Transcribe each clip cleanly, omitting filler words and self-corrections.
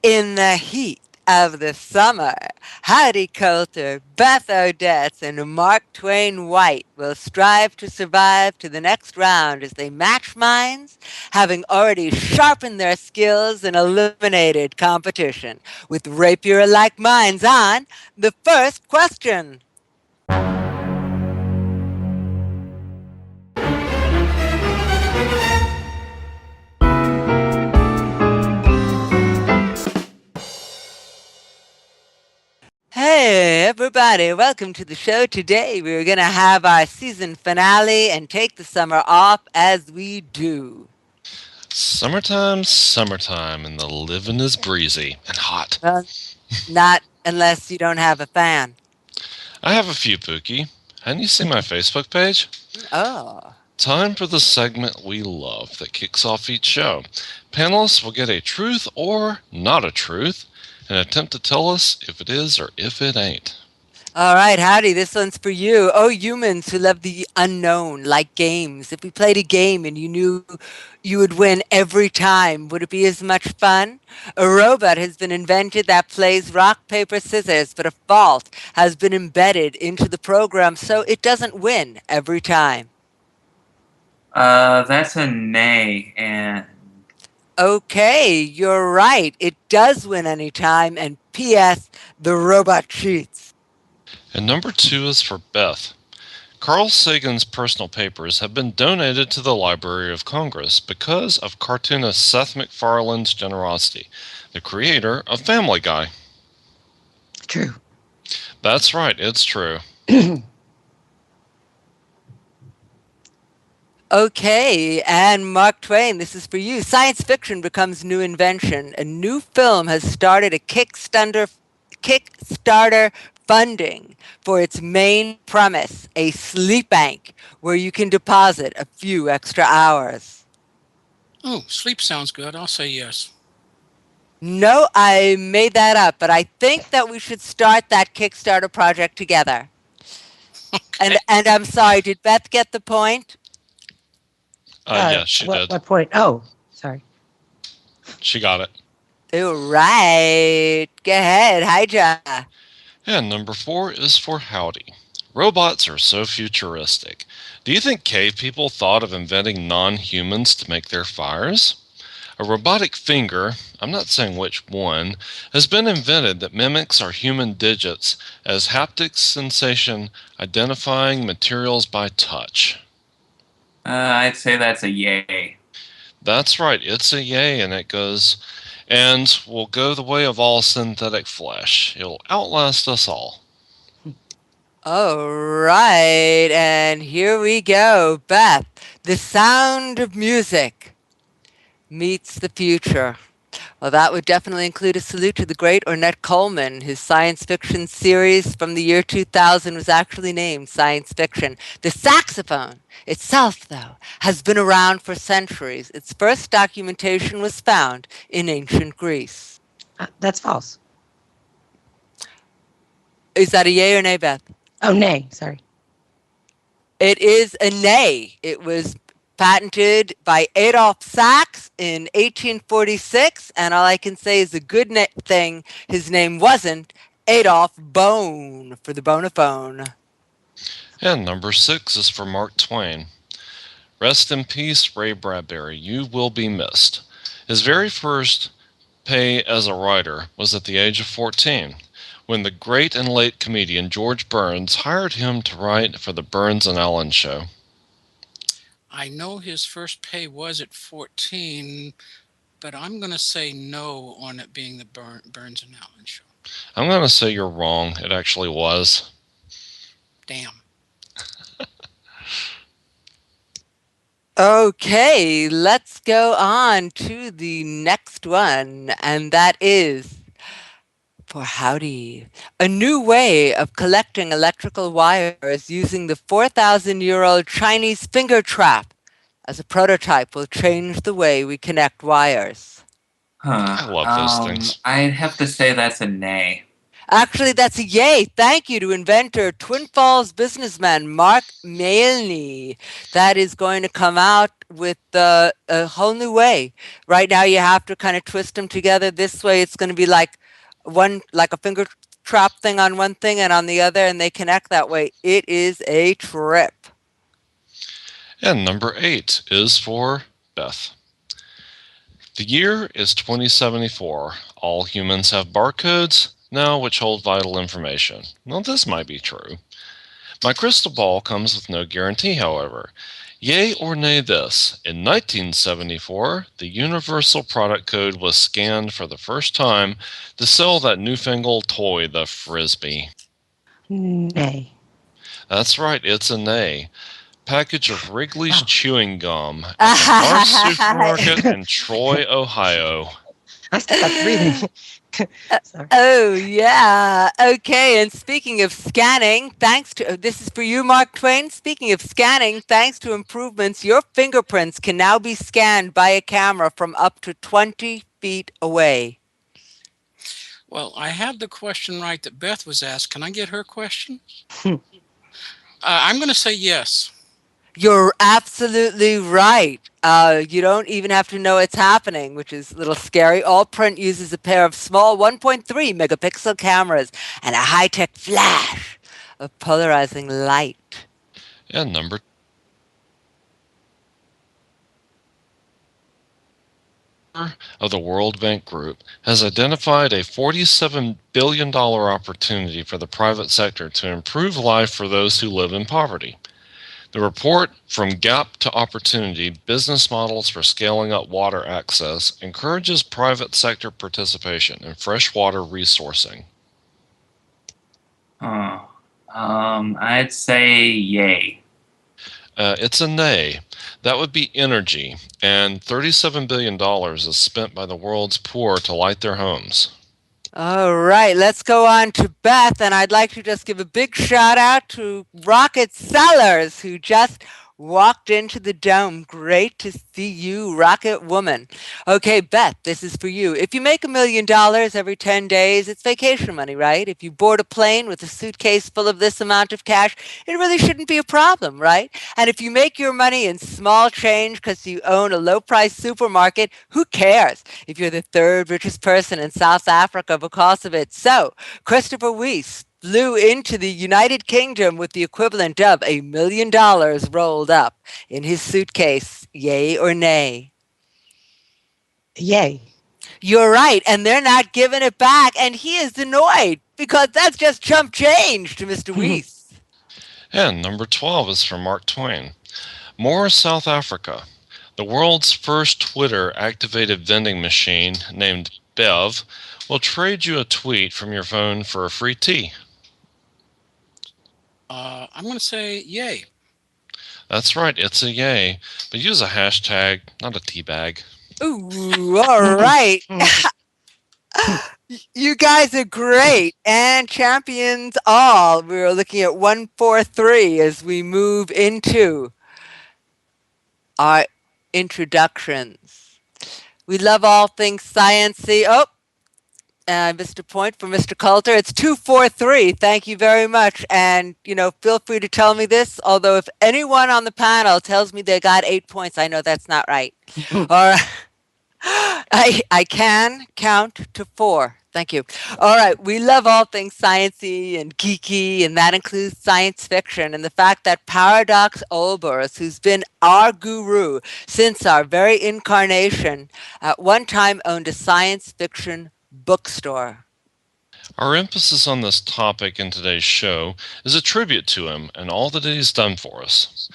In the heat of the summer, Heidi Coulter, Beth Odets, and Mark Twain White will strive to survive to the next round as they match minds, having already sharpened their skills and eliminated competition, with rapier-like minds on the first question. Hey, everybody, welcome to the show. Today, we're going to have our season finale and take the summer off as we do. Summertime, summertime, and the living is breezy and hot. Well, not unless you don't have a fan. I have a few, Pookie. Hadn't you seen my Facebook page? Oh, Time for the segment we love that kicks off each show. Panelists will get a truth or not a truth and attempt to tell us if it is or if it ain't. all right, Howdy, this one's for you. Oh, humans who love the unknown, like games. If we played a game and you knew you would win every time, would it be as much fun? A robot has been invented that plays rock, paper, scissors, but a fault has been embedded into the program so it doesn't win every time. That's a nay, and Okay, you're right. It does win any time, and P.S. The robot cheats. And number two is for Beth. Carl Sagan's personal papers have been donated to the Library of Congress because of cartoonist Seth MacFarlane's generosity, the creator of Family Guy. True. That's right, it's true. Okay, and Mark Twain, this is for you. Science fiction becomes new invention. A new film has started a Kickstarter funding for its main premise, a sleep bank where you can deposit a few extra hours. Oh, sleep sounds good. I'll say yes. No, I made that up, but I think that we should start that Kickstarter project together. Okay. And I'm sorry, did Beth get the point? Yeah, she did. What point? Oh, sorry. She got it. All right. Go ahead. Hija. And number four is for Howdy. Robots are so futuristic. Do you think cave people thought of inventing non-humans to make their fires? A robotic finger, I'm not saying which one, has been invented that mimics our human digits as haptic sensation identifying materials by touch. I'd say that's a yay. That's right, it's a yay, and it goes, and will go the way of all synthetic flesh. It'll outlast us all. All right. And here we go. Beth, The Sound of Music meets the future. Well, that would definitely include a salute to the great Ornette Coleman. His science fiction series from the year 2000 was actually named Science Fiction. The saxophone itself, though, has been around for centuries. Its first documentation was found in ancient Greece. That's false. Is that a yay or nay, Beth? Oh, nay. Sorry. It is a nay. It was patented by Adolf Sax in 1846, and all I can say is a good thing his name wasn't Adolf Bone for the bonophone. And number six is for Mark Twain. Rest in peace, Ray Bradbury. You will be missed. His very first pay as a writer was at the age of 14, when the great and late comedian George Burns hired him to write for the Burns and Allen Show. I know his first pay was at 14, but I'm going to say no on it being the Burns and Allen show. I'm going to say you're wrong. It actually was. Damn. Okay, let's go on to the next one, and that is for Howdy. A new way of collecting electrical wires using the 4,000-year-old Chinese finger trap as a prototype will change the way we connect wires. Huh. I love those things. I'd have to say that's a nay. Actually, that's a yay. Thank you to inventor, Twin Falls businessman Mark Malney. That is going to come out with a whole new way. Right now, you have to kind of twist them together. This way, it's going to be like like a finger trap thing on one thing and on the other, and they connect that way. It is a trip. And number 8 is for Beth. The year is 2074. All humans have barcodes now which hold vital information. Well, this might be true. My crystal ball comes with no guarantee, however. Yay or nay this? In 1974, the Universal Product Code was scanned for the first time to sell that newfangled toy, the Frisbee. Nay. That's right, it's a nay. Package of Wrigley's chewing gum at the Mars supermarket in Troy, Ohio. I still got breathing. Sorry. Oh, yeah. Okay. And speaking of scanning, this is for you, Mark Twain. Speaking of scanning, thanks to improvements, your fingerprints can now be scanned by a camera from up to 20 feet away. Well, I have the question right that Beth was asked. Can I get her question? Hmm. I'm going to say yes. You're absolutely right. You don't even have to know it's happening, which is a little scary. Allprint uses a pair of small 1.3 megapixel cameras and a high-tech flash of polarizing light. And number of the World Bank Group has identified a $47 billion opportunity for the private sector to improve life for those who live in poverty. The report, From Gap to Opportunity, Business Models for Scaling Up Water Access, encourages private sector participation in freshwater resourcing. I'd say yay. It's a nay. That would be energy, and $37 billion is spent by the world's poor to light their homes. All right, let's go on to Beth, and I'd like to just give a big shout out to Rocket Sellers, who just walked into the dome. Great to see you, Rocket Woman. Okay, Beth, this is for you. If you make $1 million every 10 days, it's vacation money, right? If you board a plane with a suitcase full of this amount of cash, it really shouldn't be a problem, right? And if you make your money in small change because you own a low-price supermarket, who cares if you're the third richest person in South Africa because of it? So, Christopher Weiss flew into the United Kingdom with the equivalent of $1 million rolled up in his suitcase. Yay or nay? Yay. You're right, and they're not giving it back, and he is annoyed because that's just chump change to Mr. Weiss. And number 12 is from Mark Twain. More South Africa. The world's first Twitter-activated vending machine, named Bev, will trade you a tweet from your phone for a free tea. I'm going to say yay. That's right, it's a yay, but use a hashtag, not a tea bag. Ooh, all right. You guys are great and champions all. We're looking at 143 as we move into our introductions. We love all things sciencey. Oh, Mr. Point for Mr. Coulter. It's 243. Thank you very much. And, feel free to tell me this. Although if anyone on the panel tells me they got 8 points, I know that's not right. All right. I can count to 4. Thank you. All right. We love all things sciencey and geeky, and that includes science fiction. And the fact that Paradox Olbers, who's been our guru since our very incarnation, at one time owned a science fiction bookstore. Our emphasis on this topic in today's show is a tribute to him and all that he's done for us.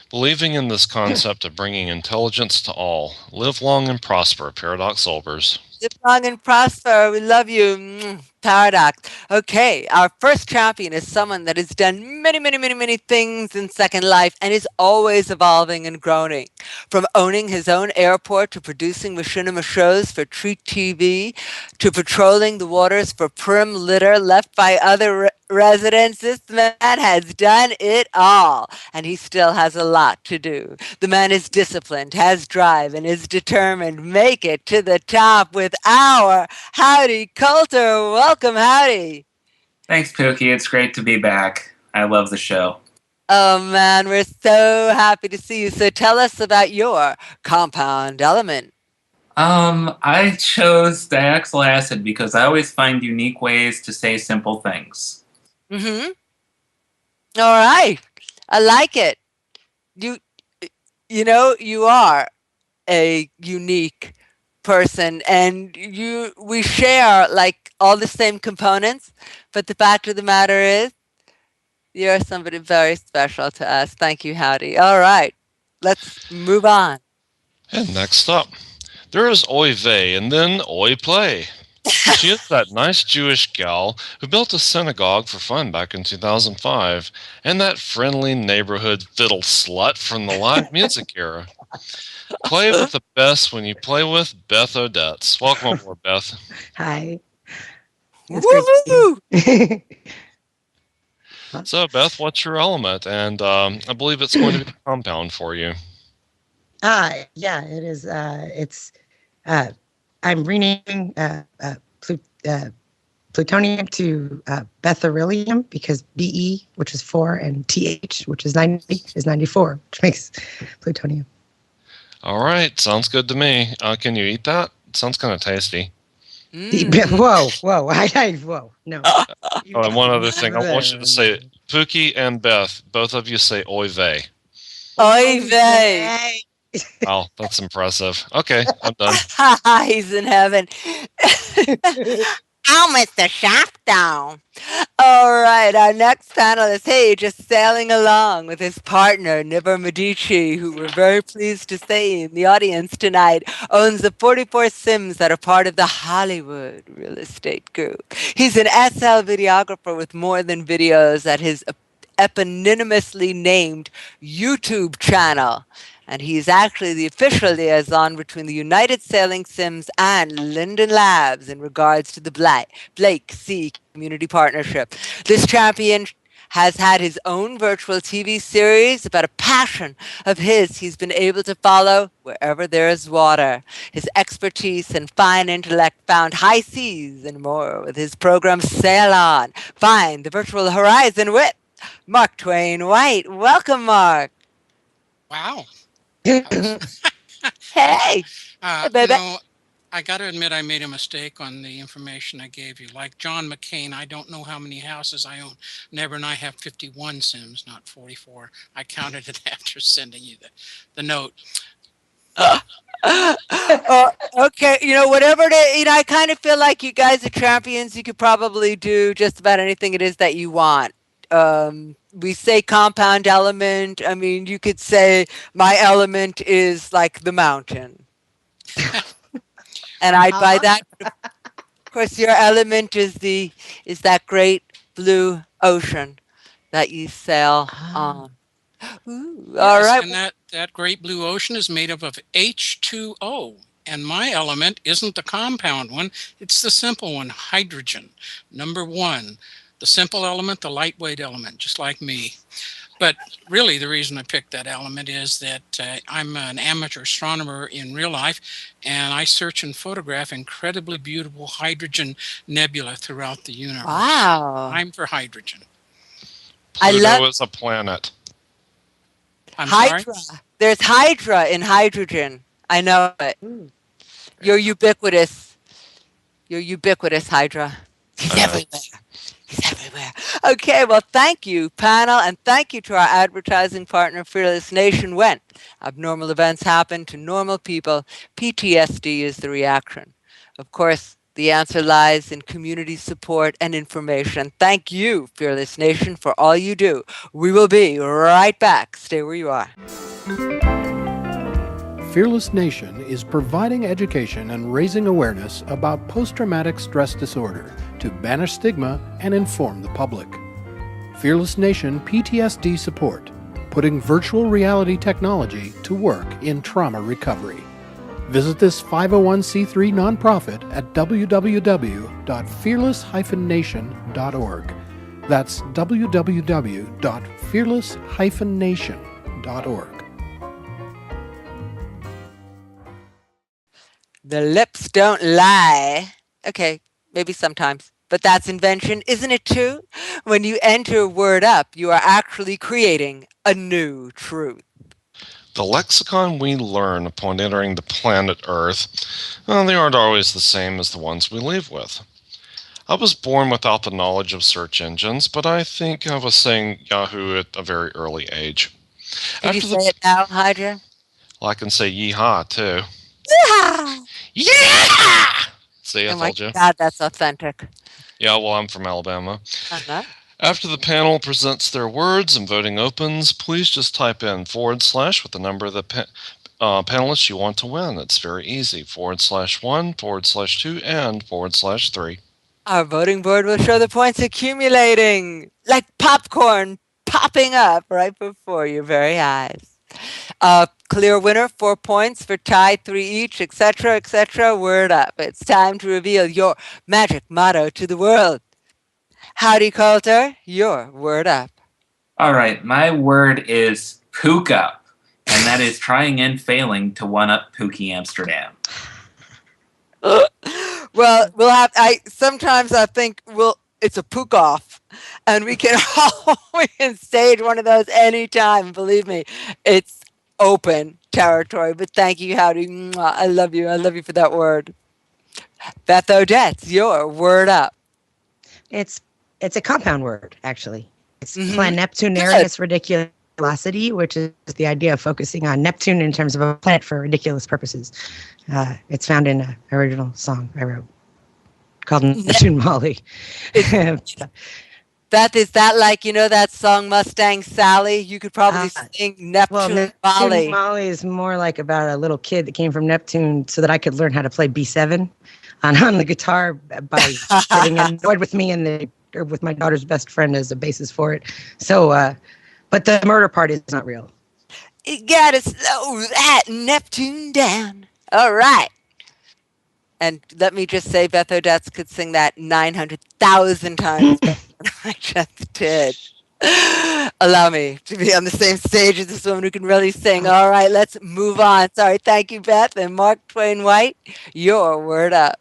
Believing in this concept of bringing intelligence to all, live long and prosper, Paradox Olbers. Live long and prosper. We love you, Paradox. Okay, our first champion is someone that has done many, many, many, many things in Second Life and is always evolving and growing. From owning his own airport to producing machinima shows for Treat TV to patrolling the waters for prim litter left by other residents, this man has done it all, and he still has a lot to do. The man is disciplined, has drive, and is determined. Make it to the top with with our Howdy Coulter. Welcome, Howdy. Thanks, Pookie. It's great to be back. I love the show. Oh man, we're so happy to see you. So tell us about your compound element. I chose diaxyl acid because I always find unique ways to say simple things. Mm-hmm. All right. I like it. You know, you are a unique person, and we share like all the same components, but the fact of the matter is you're somebody very special to us. Thank you, Howdy. All right. Let's move on. And next up, there is Oy Vey and then Oy Play. She is that nice Jewish gal who built a synagogue for fun back in 2005, and that friendly neighborhood fiddle slut from the live music era. Play with the best when you play with Beth Odets. Welcome aboard, Beth. Hi. It's great to see you. So, Beth, what's your element? And I believe it's going to be a compound for you. Yeah, it is. I'm renaming plutonium to beryllium because Be, which is 4, and Th, which is 90, is 94, which makes plutonium. All right, sounds good to me. Can you eat that? It sounds kind of tasty. Whoa, whoa, no. Oh, and one other thing, I want you to say it. Pookie and Beth, both of you say Oy Vey. Oy vey. Wow, that's impressive. Okay, I'm done. He's in heaven. Oh, Mr. Shaftdown. All right, our next panelist, hey, just sailing along with his partner, Nibber Medici, who we're very pleased to say in the audience tonight, owns the 44 Sims that are part of the Hollywood Real Estate Group. He's an SL videographer with more than videos at his eponymously named YouTube channel. And he's actually the official liaison between the United Sailing Sims and Linden Labs in regards to the Blake C Community Partnership. This champion has had his own virtual TV series about a passion of his he's been able to follow wherever there is water. His expertise and fine intellect found high seas and more with his program Sail On. Find the virtual horizon with Mark Twain White. Welcome, Mark. Wow. Hey. Hey, baby. I got to admit I made a mistake on the information I gave you. Like John McCain, I don't know how many houses I own. Never and I have 51 Sims, not 44. I counted it after sending you the note. Okay, whatever it is, I kind of feel like you guys are champions. You could probably do just about anything it is that you want. We say compound element. I mean, you could say my element is like the mountain. And I'd buy that. Of course, your element is that great blue ocean that you sail on. Ooh, all right. And that great blue ocean is made up of H2O. And my element isn't the compound one. It's the simple one, hydrogen. Number 1. The simple element, the lightweight element, just like me. But really the reason I picked that element is that I'm an amateur astronomer in real life, and I search and photograph incredibly beautiful hydrogen nebula throughout the universe. Wow. I'm for hydrogen. Pluto is a planet. I'm Hydra. sorry? There's Hydra in hydrogen. I know it. You're ubiquitous. You're ubiquitous, Hydra. He's everywhere. He's everywhere. Okay, well, thank you, panel, and thank you to our advertising partner, Fearless Nation. When abnormal events happen to normal people, PTSD is the reaction. Of course, the answer lies in community support and information. Thank you, Fearless Nation, for all you do. We will be right back. Stay where you are. Fearless Nation is providing education and raising awareness about post-traumatic stress disorder to banish stigma and inform the public. Fearless Nation PTSD support, putting virtual reality technology to work in trauma recovery. Visit this 501c3 nonprofit at www.fearless-nation.org. That's www.fearless-nation.org. The lips don't lie. Okay, maybe sometimes. But that's invention, isn't it too? When you enter Word Up, you are actually creating a new truth. The lexicon we learn upon entering the planet Earth, well, they aren't always the same as the ones we leave with. I was born without the knowledge of search engines, but I think I was saying Yahoo at a very early age. Can you After say it now, Hydra? Well, I can say yeehaw too. Yeah! Yeah! See, I Oh my told you. God, that's authentic. Yeah, well, I'm from Alabama. Uh-huh. After the panel presents their words and voting opens, please just type in / with the number of the panelists you want to win. It's very easy. /1, /2, and /3. Our voting board will show the points accumulating like popcorn popping up right before your very eyes. Clear winner, 4 points. For tie, 3 each, etc., etc. Word up. It's time to reveal your magic motto to the world. Howdy, Coulter. Your word up. All right, my word is pook up, and that is trying and failing to one up Pookie Amsterdam. Well, we'll have. Sometimes I think it's a pook off, and we can stage one of those anytime. Believe me, it's open territory. But thank you, Howdy. Mwah. I love you. I love you for that word. Beth Odette's your word up. It's a compound word, actually. It's Mhm. planeptunarius ridiculosity, which is the idea of focusing on Neptune in terms of a planet for ridiculous purposes. It's found in an original song I wrote called Neptune Molly. Beth, is that like, that song Mustang Sally? You could probably sing Neptune Neptune Molly. Molly is more like about a little kid that came from Neptune so that I could learn how to play B7 on the guitar by getting annoyed with me or with my daughter's best friend as a basis for it. So, but the murder part is not real. You gotta slow that Neptune down. All right. And let me just say, Beth Odette could sing that 900,000 times better than I just did. Allow me to be on the same stage as this woman who can really sing. All right, let's move on. Sorry, thank you, Beth. And Mark Twain White, your word up.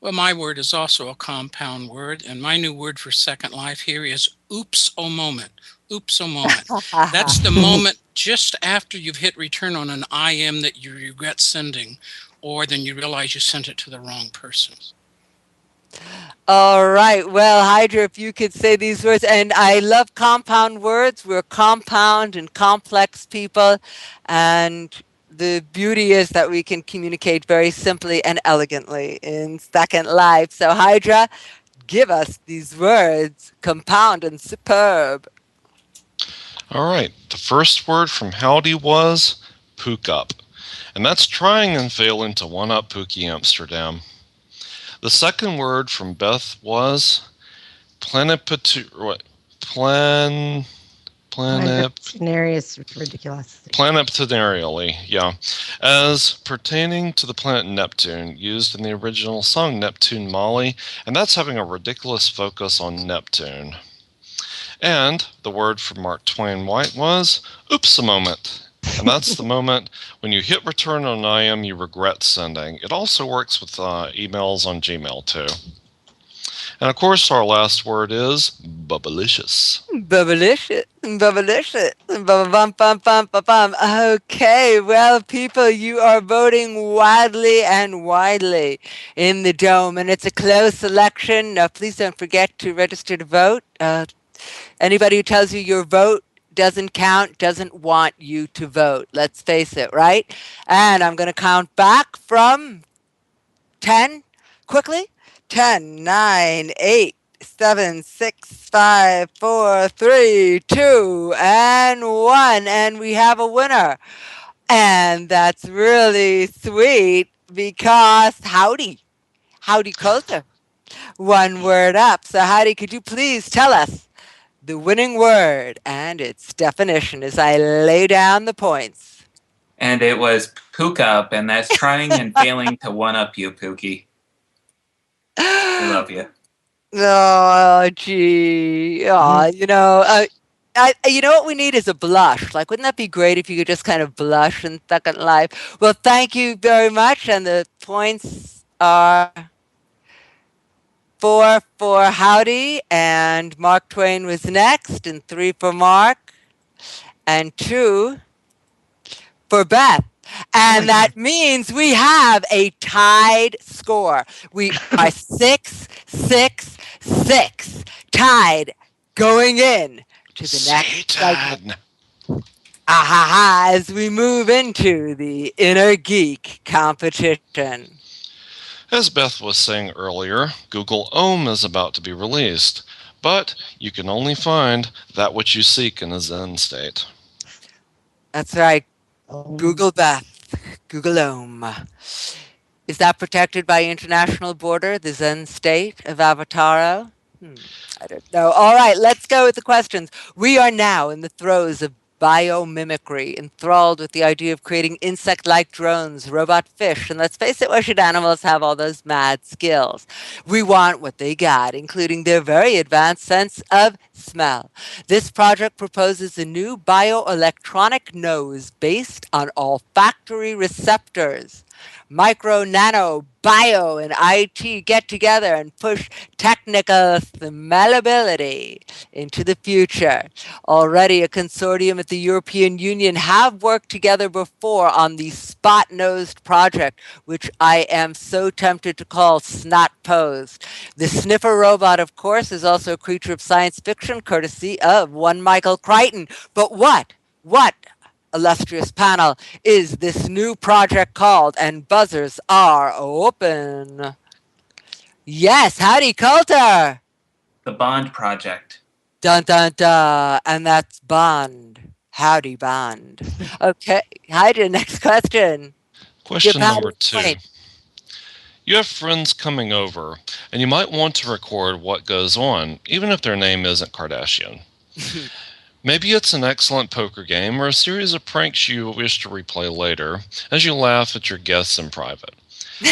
Well, my word is also a compound word, and my new word for Second Life here is oops-o moment. Oops-o moment. That's the moment just after you've hit return on an IM that you regret sending, or then you realize you sent it to the wrong person. All right. Well, Hydra, if you could say these words, and I love compound words. We're compound and complex people, and the beauty is that we can communicate very simply and elegantly in Second Life. So, Hydra, give us these words, compound and superb. All right. The first word from Howdy was pook up. And that's trying and failing to one up Pookie Amsterdam. The second word from Beth was planeptunarius ridiculosity. Planeptunarially, yeah. As pertaining to the planet Neptune, used in the original song Neptune Molly, and that's having a ridiculous focus on Neptune. And the word from Mark Twain White was oops a moment. And that's the moment when you hit return on an IM you regret sending. It also works with emails on Gmail too. And of course, our last word is bubblicious. Bubblicious, bubblicious, bum. Okay, well, people, you are voting widely and widely in the dome, and it's a close election. Please don't forget to register to vote. Anybody who tells you your vote doesn't count doesn't want you to vote. Let's face it, right? And I'm going to count back from 10 quickly. 10, 9, 8, 7, 6, 5, 4, 3, 2, and 1. And we have a winner. And that's really sweet because Howdy Coulter, one word up. So Howdy, could you please tell us the winning word and its definition as I lay down the points? And it was pook up, and that's trying and failing to one up you, Pookie. I love you. Oh, gee. You know what we need is a blush. Like, wouldn't that be great if you could just kind of blush in Second Life? Well, thank you very much. And the points are 4 for Howdy, and Mark Twain was next, and 3 for Mark, and 2 for Beth. And that means we have a tied score. We are 6-6-6 tied going in to the next segment. As we move into the Inner Geek competition. As Beth was saying earlier, Google Ohm is about to be released, but you can only find that which you seek in a Zen state. That's right. Google Beth, Google Ohm. Is that protected by international border, the Zen state of Avataro? I don't know. All right, let's go with the questions. We are now in the throes of biomimicry, enthralled with the idea of creating insect-like drones, robot fish, and let's face it, why should animals have all those mad skills? We want what they got, including their very advanced sense of smell. This project proposes a new bioelectronic nose based on olfactory receptors. Micro, nano, bio, and IT get together and push technical smellability into the future. Already, a consortium at the European Union have worked together before on the spot-nosed project, which I am so tempted to call snot-posed. The sniffer robot, of course, is also a creature of science fiction, courtesy of one Michael Crichton. But what, illustrious panel, is this new project called? And buzzers are open. Yes, howdy, Coulter. The Bond Project. Dun dun dun, and that's Bond. Howdy, Bond. Okay, Hydra, next question. Question number 2. You have friends coming over, and you might want to record what goes on, even if their name isn't Kardashian. Maybe it's an excellent poker game or a series of pranks you wish to replay later as you laugh at your guests in private.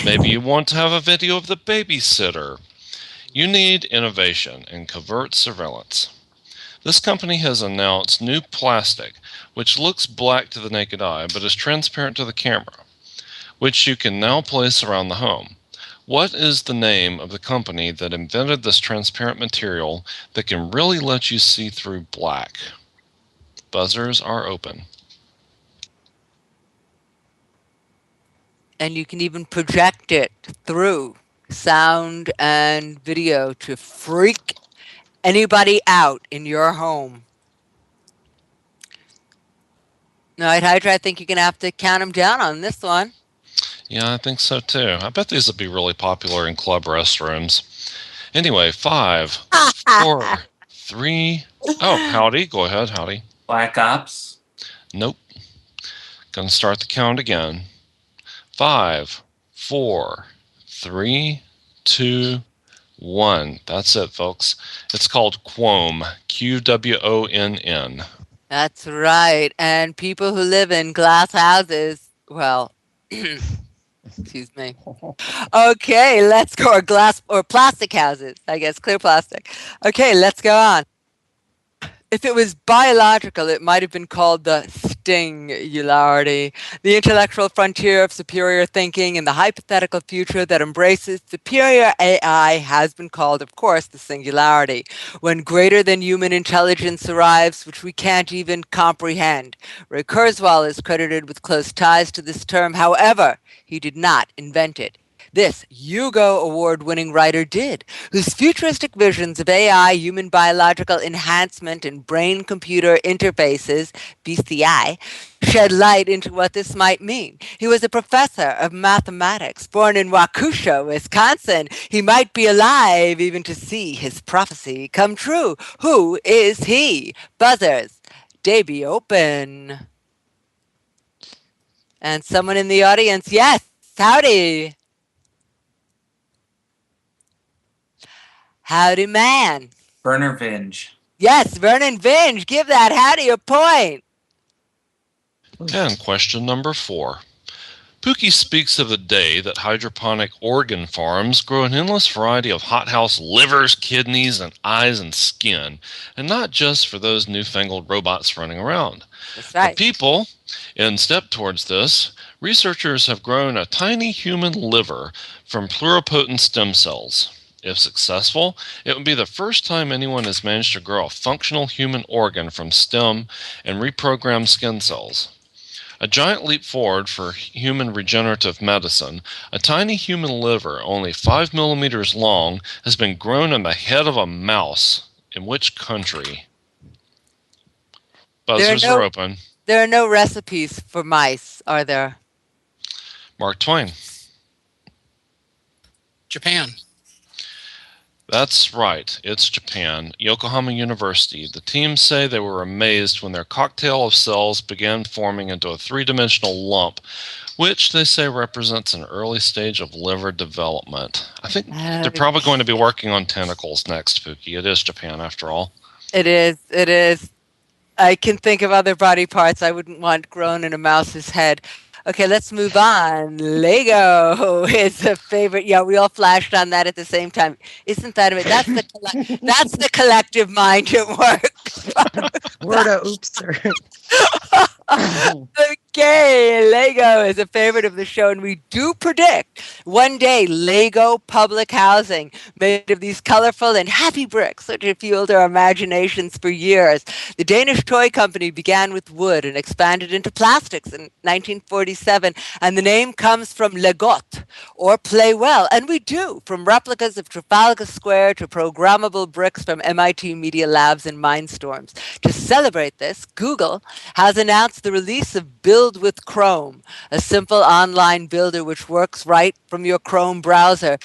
Maybe you want to have a video of the babysitter. You need innovation in covert surveillance. This company has announced new plastic, which looks black to the naked eye but is transparent to the camera, which you can now place around the home. What is the name of the company that invented this transparent material that can really let you see through black? Buzzers are open. And you can even project it through sound and video to freak anybody out in your home. All right, Hydra, I think you're going to have to count them down on this one. Yeah, I think so too. I bet these would be really popular in club restrooms. Anyway, 5, 4, 3. Oh, howdy. Go ahead, howdy. Black Ops. Nope. Gonna start the count again. 5, 4, 3, 2, 1. That's it, folks. It's called Quonn. Qwonn. That's right. And people who live in glass houses, well, excuse me. Okay, let's go. Or glass or plastic houses, I guess, clear plastic. Okay, let's go on. If it was biological, it might have been called the Stingularity, the intellectual frontier of superior thinking and the hypothetical future that embraces superior AI has been called, of course, the Singularity, when greater than human intelligence arrives, which we can't even comprehend. Ray Kurzweil is credited with close ties to this term. However, he did not invent it. This Hugo Award-winning writer did, whose futuristic visions of AI, human biological enhancement, and brain-computer interfaces, BCI, shed light into what this might mean. He was a professor of mathematics, born in Waukesha, Wisconsin. He might be alive even to see his prophecy come true. Who is he? Buzzers, debut open. And someone in the audience, yes, howdy. Howdy, man. Werner Vinge. Yes, Vernon Vinge. Give that howdy a point. And question number 4. Pookie speaks of the day that hydroponic organ farms grow an endless variety of hothouse livers, kidneys, and eyes and skin, and not just for those newfangled robots running around. That's For right. people, in step towards this, researchers have grown a tiny human liver from pluripotent stem cells. If successful, it would be the first time anyone has managed to grow a functional human organ from stem and reprogrammed skin cells. A giant leap forward for human regenerative medicine, a tiny human liver, only 5 millimeters long, has been grown in the head of a mouse. In which country? Buzzers are open. There are no recipes for mice, are there? Mark Twain. Japan. That's right, it's Japan. Yokohama University. The team say they were amazed when their cocktail of cells began forming into a three-dimensional lump, which they say represents an early stage of liver development. I think they're probably going to be working on tentacles next, Pookie. It is Japan, after all. It is. It is. I can think of other body parts I wouldn't want grown in a mouse's head. Okay, let's move on. Lego is a favorite. Yeah, we all flashed on that at the same time. Isn't that a bit? That's the collective mind at work. Word of oopser. Okay, Lego is a favorite of the show, and we do predict one day Lego public housing made of these colorful and happy bricks that have fueled our imaginations for years. The Danish toy company began with wood and expanded into plastics in 1947, and the name comes from Legot, or play well, and we do, from replicas of Trafalgar Square to programmable bricks from MIT Media Labs and Mindstorms. To celebrate this, Google has announced the release of Build with Chrome, a simple online builder which works right from your Chrome browser.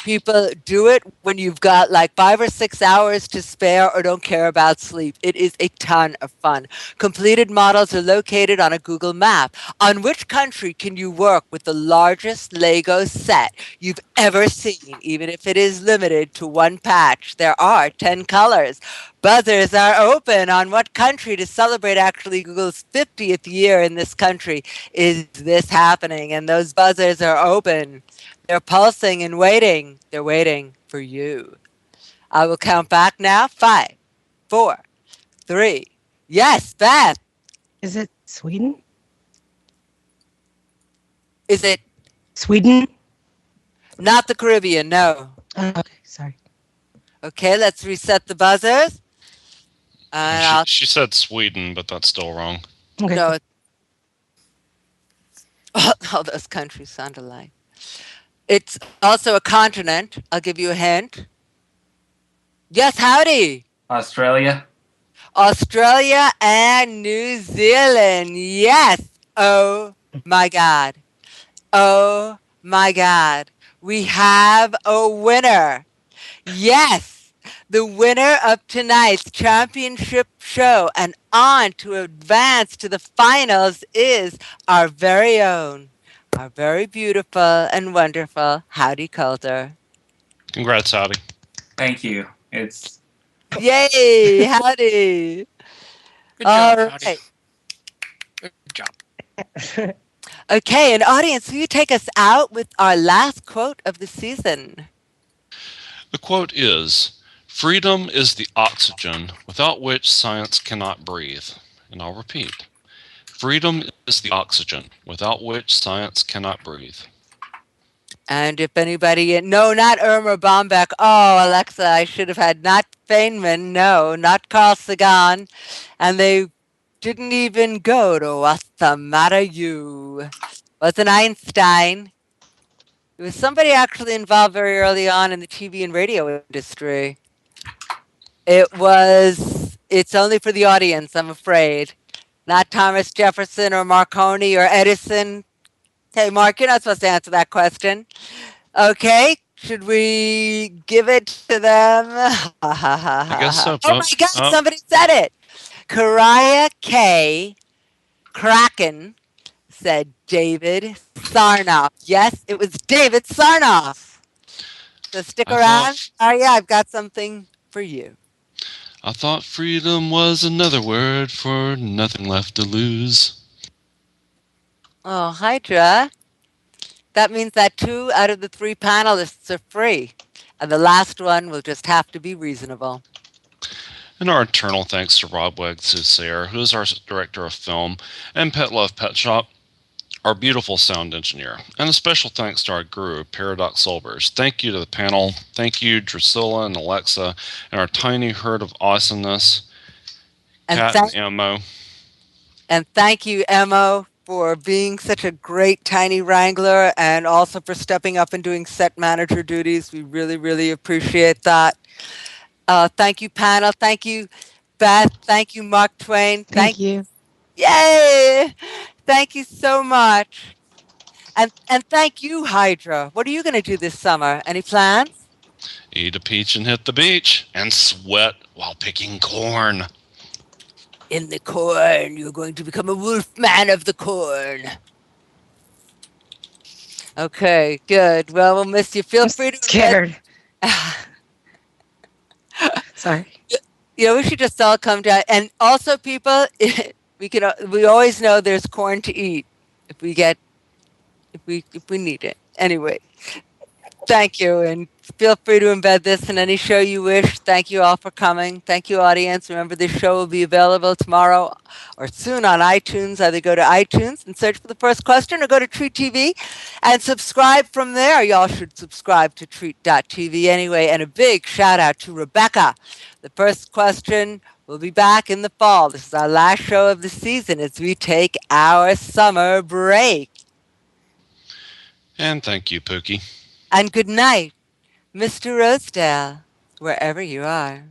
People do it when you've got like 5 or 6 hours to spare or don't care about sleep. It is a ton of fun. Completed models are located on a Google map. On which country can you work with the largest Lego set you've ever seen, even if it is limited to one patch? There are 10 colors. Buzzers are open on what country to celebrate actually Google's 50th year in this country is this happening, and those buzzers are open. They're pulsing and waiting. They're waiting for you. I will count back now. 5, 4, 3. Yes, Beth. Is it Sweden? Is it Sweden? not the Caribbean? No. Oh, okay, sorry. Okay, let's reset the buzzers. And She said Sweden, but that's still wrong. Okay. no. All those countries sound alike. It's also a continent. I'll give you a hint. Yes, howdy. Australia. Australia and New Zealand. Yes. Oh my God. Oh my God. We have a winner. Yes. The winner of tonight's championship show and on to advance to the finals is our very own, our very beautiful and wonderful Howdy Coulter. Congrats, Howdy. Thank you. It's Yay, Howdy. Good All job, Howdy. right. Good job. Okay, and audience, will you take us out with our last quote of the season? The quote is, "Freedom is the oxygen without which science cannot breathe." And I'll repeat. Freedom is the oxygen without which science cannot breathe. And if anybody, no, not Irma Bombeck. Oh, Alexa, I should have had not Feynman. No, not Carl Sagan. And they didn't even go to What's the Matter You. Wasn't Einstein. It was somebody actually involved very early on in the TV and radio industry. It's only for the audience, I'm afraid. Not Thomas Jefferson or Marconi or Edison. Hey, Mark, you're not supposed to answer that question. Okay, should we give it to them? I guess so. Oh my God, somebody said it. Kariah K. Kraken said David Sarnoff. Yes, it was David Sarnoff. So stick around. Kariah, I've got something for you. I thought freedom was another word for nothing left to lose. Oh, Hydra. That means that 2 out of the 3 panelists are free, and the last one will just have to be reasonable. And our eternal thanks to Rob Wegg-Susair, who is our director of film, and Pet Love Pet Shop, our beautiful sound engineer. And a special thanks to our guru, Paradox Solvers. Thank you to the panel. Thank you, Drusilla and Alexa, and our tiny herd of awesomeness, And Kat thank, and Emo. and thank you, Emma, for being such a great tiny wrangler and also for stepping up and doing set manager duties. We really, really appreciate that. Thank you, panel. Thank you, Beth. Thank you, Mark Twain. Thank you. Yay! Thank you so much. And thank you, Hydra. What are you going to do this summer? Any plans? Eat a peach and hit the beach, and sweat while picking corn. In the corn. You're going to become a wolf man of the corn. Okay, good. Well, we'll miss you. Feel I'm free to scared. Sorry. we should just all come down. And also, people, we always know there's corn to eat if we need it. Anyway, thank you, and feel free to embed this in any show you wish. Thank you all for coming. Thank you, audience. Remember, this show will be available tomorrow or soon on iTunes. Either go to iTunes and search for The First Question or go to Treat TV and subscribe from there. Y'all should subscribe to Treat.tv anyway. And a big shout out to Rebecca. The First Question will be back in the fall. This is our last show of the season as we take our summer break. And thank you, Pookie. And good night, Mr. Rosedale, wherever you are.